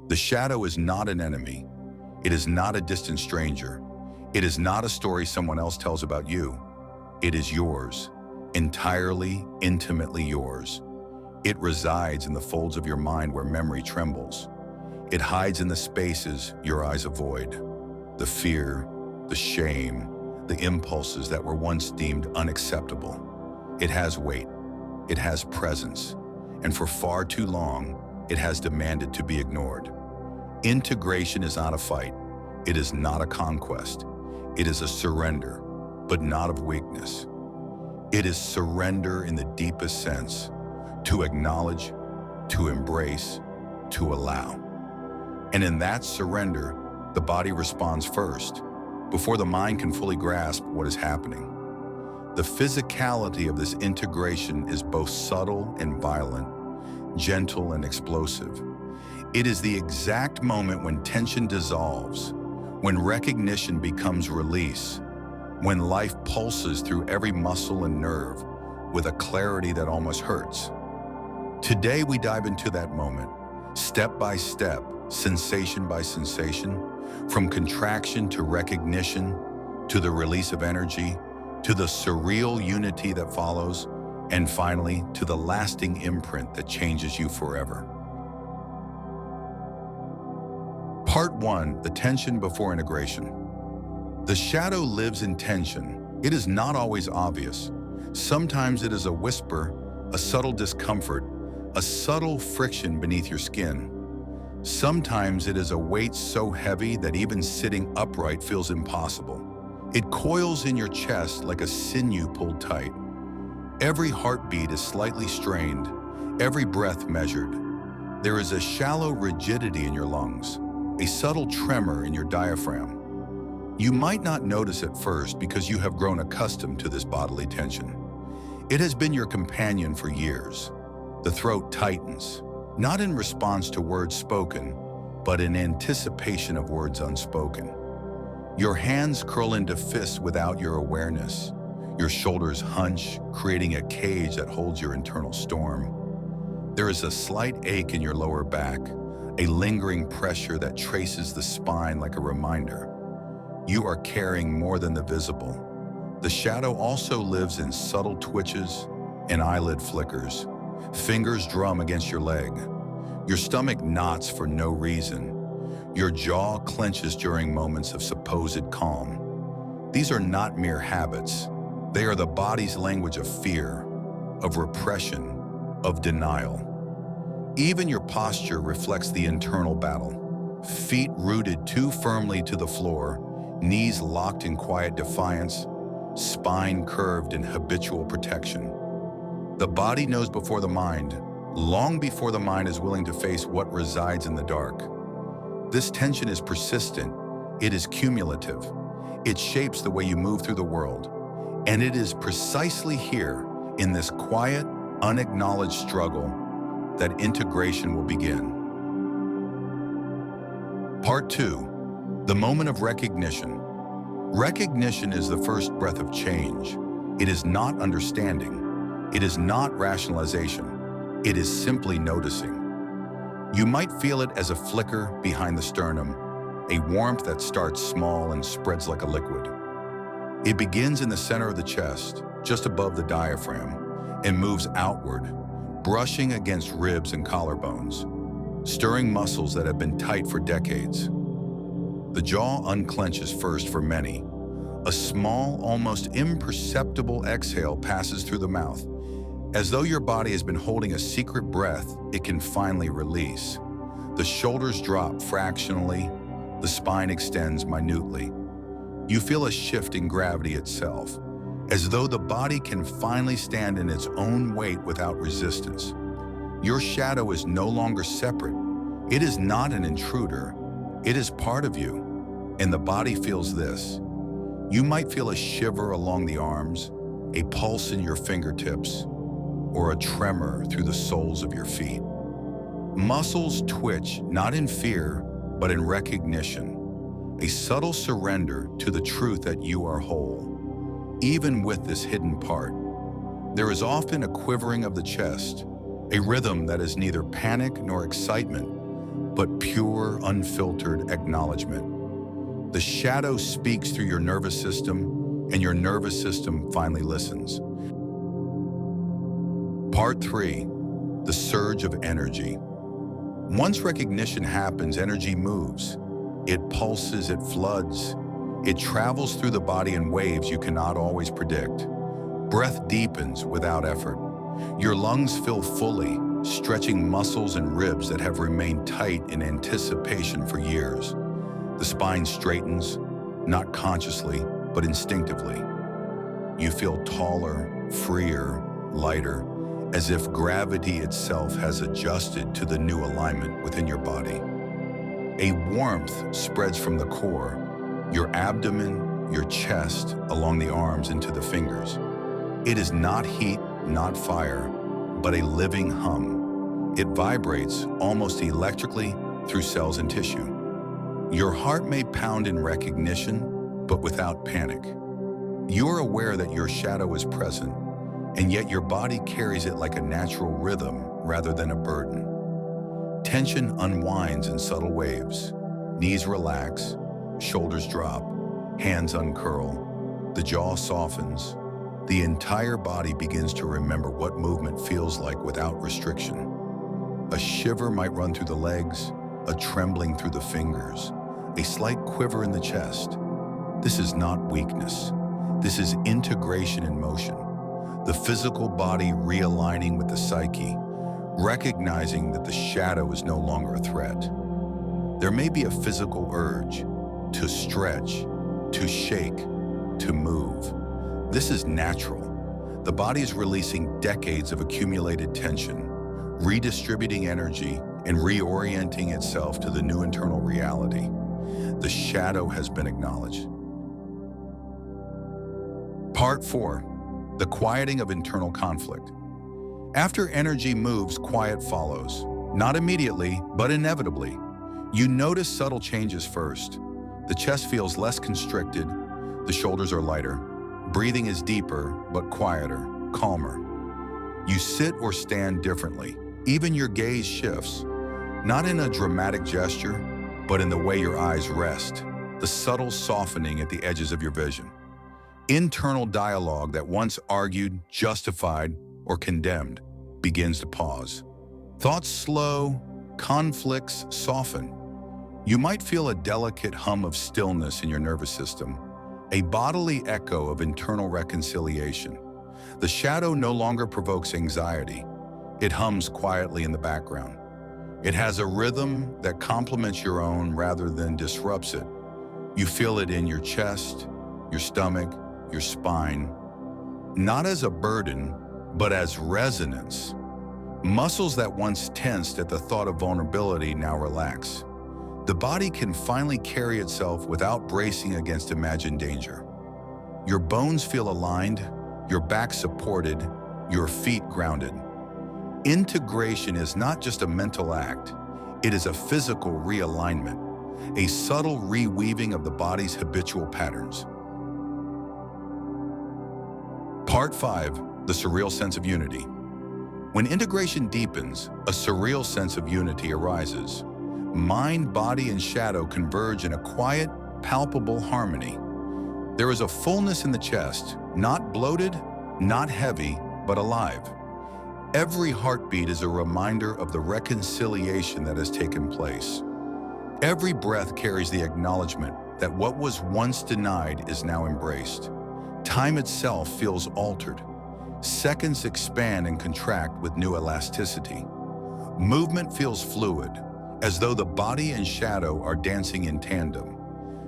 The shadow is not an enemy. It is not a distant stranger. It is not a story someone else tells about you. It is yours, entirely, intimately yours. It resides in the folds of your mind where memory trembles. It hides in the spaces your eyes avoid. The fear, the shame, the impulses that were once deemed unacceptable. It has weight. It has presence. And for far too long, it has demanded to be ignored. Integration is not a fight. It is not a conquest. It is a surrender, but not of weakness. It is surrender in the deepest sense, to acknowledge, to embrace, to allow. And in that surrender, the body responds first, before the mind can fully grasp what is happening. The physicality of this integration is both subtle and violent, gentle and explosive. It is the exact moment when tension dissolves, when recognition becomes release, when life pulses through every muscle and nerve with a clarity that almost hurts. Today we dive into that moment, step by step, sensation by sensation, from contraction to recognition, to the release of energy, to the surreal unity that follows, and finally, to the lasting imprint that changes you forever. Part 1, the tension before integration. The shadow lives in tension. It is not always obvious. Sometimes it is a whisper, a subtle discomfort, a subtle friction beneath your skin. Sometimes it is a weight so heavy that even sitting upright feels impossible. It coils in your chest like a sinew pulled tight. Every heartbeat is slightly strained, every breath measured. There is a shallow rigidity in your lungs, a subtle tremor in your diaphragm. You might not notice at first because you have grown accustomed to this bodily tension. It has been your companion for years. The throat tightens, not in response to words spoken, but in anticipation of words unspoken. Your hands curl into fists without your awareness. Your shoulders hunch, creating a cage that holds your internal storm. There is a slight ache in your lower back, a lingering pressure that traces the spine like a reminder. You are carrying more than the visible. The shadow also lives in subtle twitches and eyelid flickers. Fingers drum against your leg. Your stomach knots for no reason. Your jaw clenches during moments of supposed calm. These are not mere habits. They are the body's language of fear, of repression, of denial. Even your posture reflects the internal battle. Feet rooted too firmly to the floor, knees locked in quiet defiance, spine curved in habitual protection. The body knows before the mind, long before the mind is willing to face what resides in the dark. This tension is persistent, it is cumulative, it shapes the way you move through the world, and it is precisely here, in this quiet, unacknowledged struggle, that integration will begin. Part 2, the moment of recognition. Recognition is the first breath of change. It is not understanding. It is not rationalization. It is simply noticing. You might feel it as a flicker behind the sternum, a warmth that starts small and spreads like a liquid. It begins in the center of the chest, just above the diaphragm, and moves outward, brushing against ribs and collarbones, stirring muscles that have been tight for decades. The jaw unclenches first for many. A small, almost imperceptible exhale passes through the mouth. As though your body has been holding a secret breath, it can finally release. The shoulders drop fractionally, the spine extends minutely. You feel a shift in gravity itself, as though the body can finally stand in its own weight without resistance. Your shadow is no longer separate. It is not an intruder. It is part of you, and the body feels this. You might feel a shiver along the arms, a pulse in your fingertips, or a tremor through the soles of your feet. Muscles twitch, not in fear, but in recognition, a subtle surrender to the truth that you are whole. Even with this hidden part, there is often a quivering of the chest, a rhythm that is neither panic nor excitement, but pure, unfiltered acknowledgement. The shadow speaks through your nervous system, and your nervous system finally listens. Part 3. The surge of energy. Once recognition happens, energy moves. It pulses, it floods. It travels through the body in waves you cannot always predict. Breath deepens without effort. Your lungs fill fully, stretching muscles and ribs that have remained tight in anticipation for years. The spine straightens, not consciously, but instinctively. You feel taller, freer, lighter, as if gravity itself has adjusted to the new alignment within your body. A warmth spreads from the core, your abdomen, your chest, along the arms into the fingers. It is not heat, not fire, but a living hum. It vibrates almost electrically through cells and tissue. Your heart may pound in recognition, but without panic. You're aware that your shadow is present, and yet your body carries it like a natural rhythm rather than a burden. Tension unwinds in subtle waves. Knees relax, shoulders drop, hands uncurl, the jaw softens. The entire body begins to remember what movement feels like without restriction. A shiver might run through the legs, a trembling through the fingers, a slight quiver in the chest. This is not weakness. This is integration in motion. The physical body realigning with the psyche, recognizing that the shadow is no longer a threat. There may be a physical urge to stretch, to shake, to move. This is natural. The body is releasing decades of accumulated tension, redistributing energy, and reorienting itself to the new internal reality. The shadow has been acknowledged. Part 4. The quieting of internal conflict. After energy moves, quiet follows. Not immediately, but inevitably. You notice subtle changes first. The chest feels less constricted, the shoulders are lighter, breathing is deeper, but quieter, calmer. You sit or stand differently. Even your gaze shifts, not in a dramatic gesture, but in the way your eyes rest, the subtle softening at the edges of your vision. Internal dialogue that once argued, justified, or condemned begins to pause. Thoughts slow, conflicts soften. You might feel a delicate hum of stillness in your nervous system, a bodily echo of internal reconciliation. The shadow no longer provokes anxiety. It hums quietly in the background. It has a rhythm that complements your own rather than disrupts it. You feel it in your chest, your stomach, your spine, not as a burden, but as resonance. Muscles that once tensed at the thought of vulnerability now relax. The body can finally carry itself without bracing against imagined danger. Your bones feel aligned, your back supported, your feet grounded. Integration is not just a mental act, it is a physical realignment, a subtle reweaving of the body's habitual patterns. Part 5. The surreal sense of unity. When integration deepens, a surreal sense of unity arises. Mind, body, and shadow converge in a quiet, palpable harmony. There is a fullness in the chest, not bloated, not heavy, but alive. Every heartbeat is a reminder of the reconciliation that has taken place. Every breath carries the acknowledgement that what was once denied is now embraced. Time itself feels altered. Seconds expand and contract with new elasticity. Movement feels fluid, as though the body and shadow are dancing in tandem.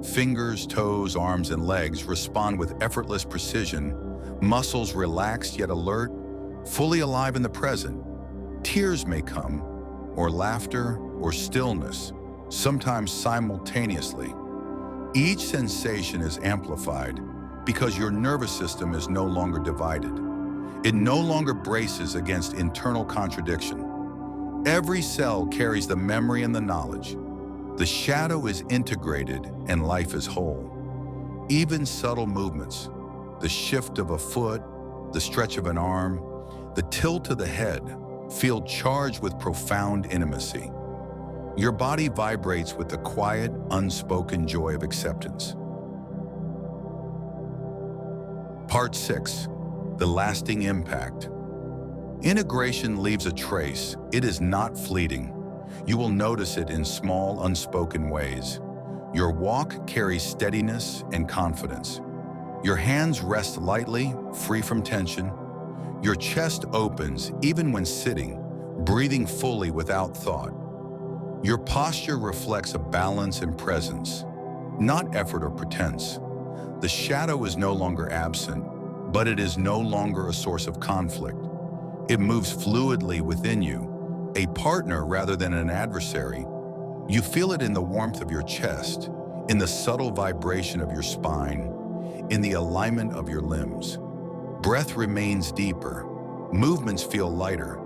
Fingers, toes, arms, and legs respond with effortless precision, muscles relaxed yet alert, fully alive in the present. Tears may come, or laughter, or stillness, sometimes simultaneously. Each sensation is amplified because your nervous system is no longer divided. It no longer braces against internal contradiction. Every cell carries the memory and the knowledge. The shadow is integrated and life is whole. Even subtle movements, the shift of a foot, the stretch of an arm, the tilt of the head, feel charged with profound intimacy. Your body vibrates with the quiet, unspoken joy of acceptance. Part 6. The lasting impact. Integration leaves a trace. It is not fleeting. You will notice it in small, unspoken ways. Your walk carries steadiness and confidence. Your hands rest lightly, free from tension. Your chest opens even when sitting, breathing fully without thought. Your posture reflects a balance and presence, not effort or pretense. The shadow is no longer absent, but it is no longer a source of conflict. It moves fluidly within you, a partner rather than an adversary. You feel it in the warmth of your chest, in the subtle vibration of your spine, in the alignment of your limbs. Breath remains deeper, movements feel lighter,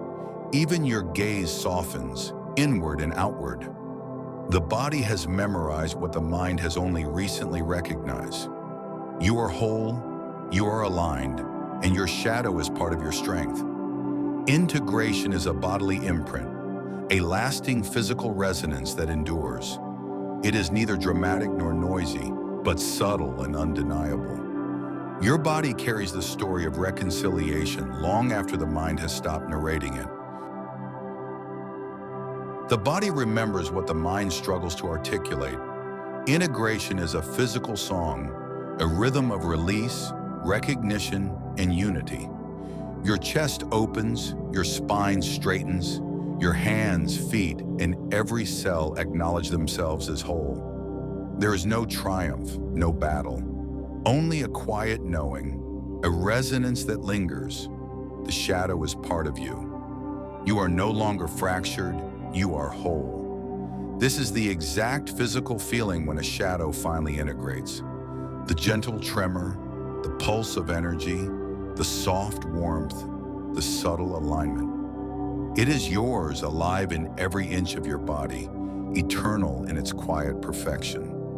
even your gaze softens, inward and outward. The body has memorized what the mind has only recently recognized. You are whole, you are aligned, and your shadow is part of your strength. Integration is a bodily imprint, a lasting physical resonance that endures. It is neither dramatic nor noisy, but subtle and undeniable. Your body carries the story of reconciliation long after the mind has stopped narrating it. The body remembers what the mind struggles to articulate. Integration is a physical song, a rhythm of release, recognition, and unity. Your chest opens, your spine straightens, your hands, feet, and every cell acknowledge themselves as whole. There is no triumph, no battle, only a quiet knowing, a resonance that lingers. The shadow is part of you. You are no longer fractured, you are whole. This is the exact physical feeling when a shadow finally integrates. The gentle tremor, the pulse of energy, the soft warmth, the subtle alignment. It is yours, alive in every inch of your body, eternal in its quiet perfection.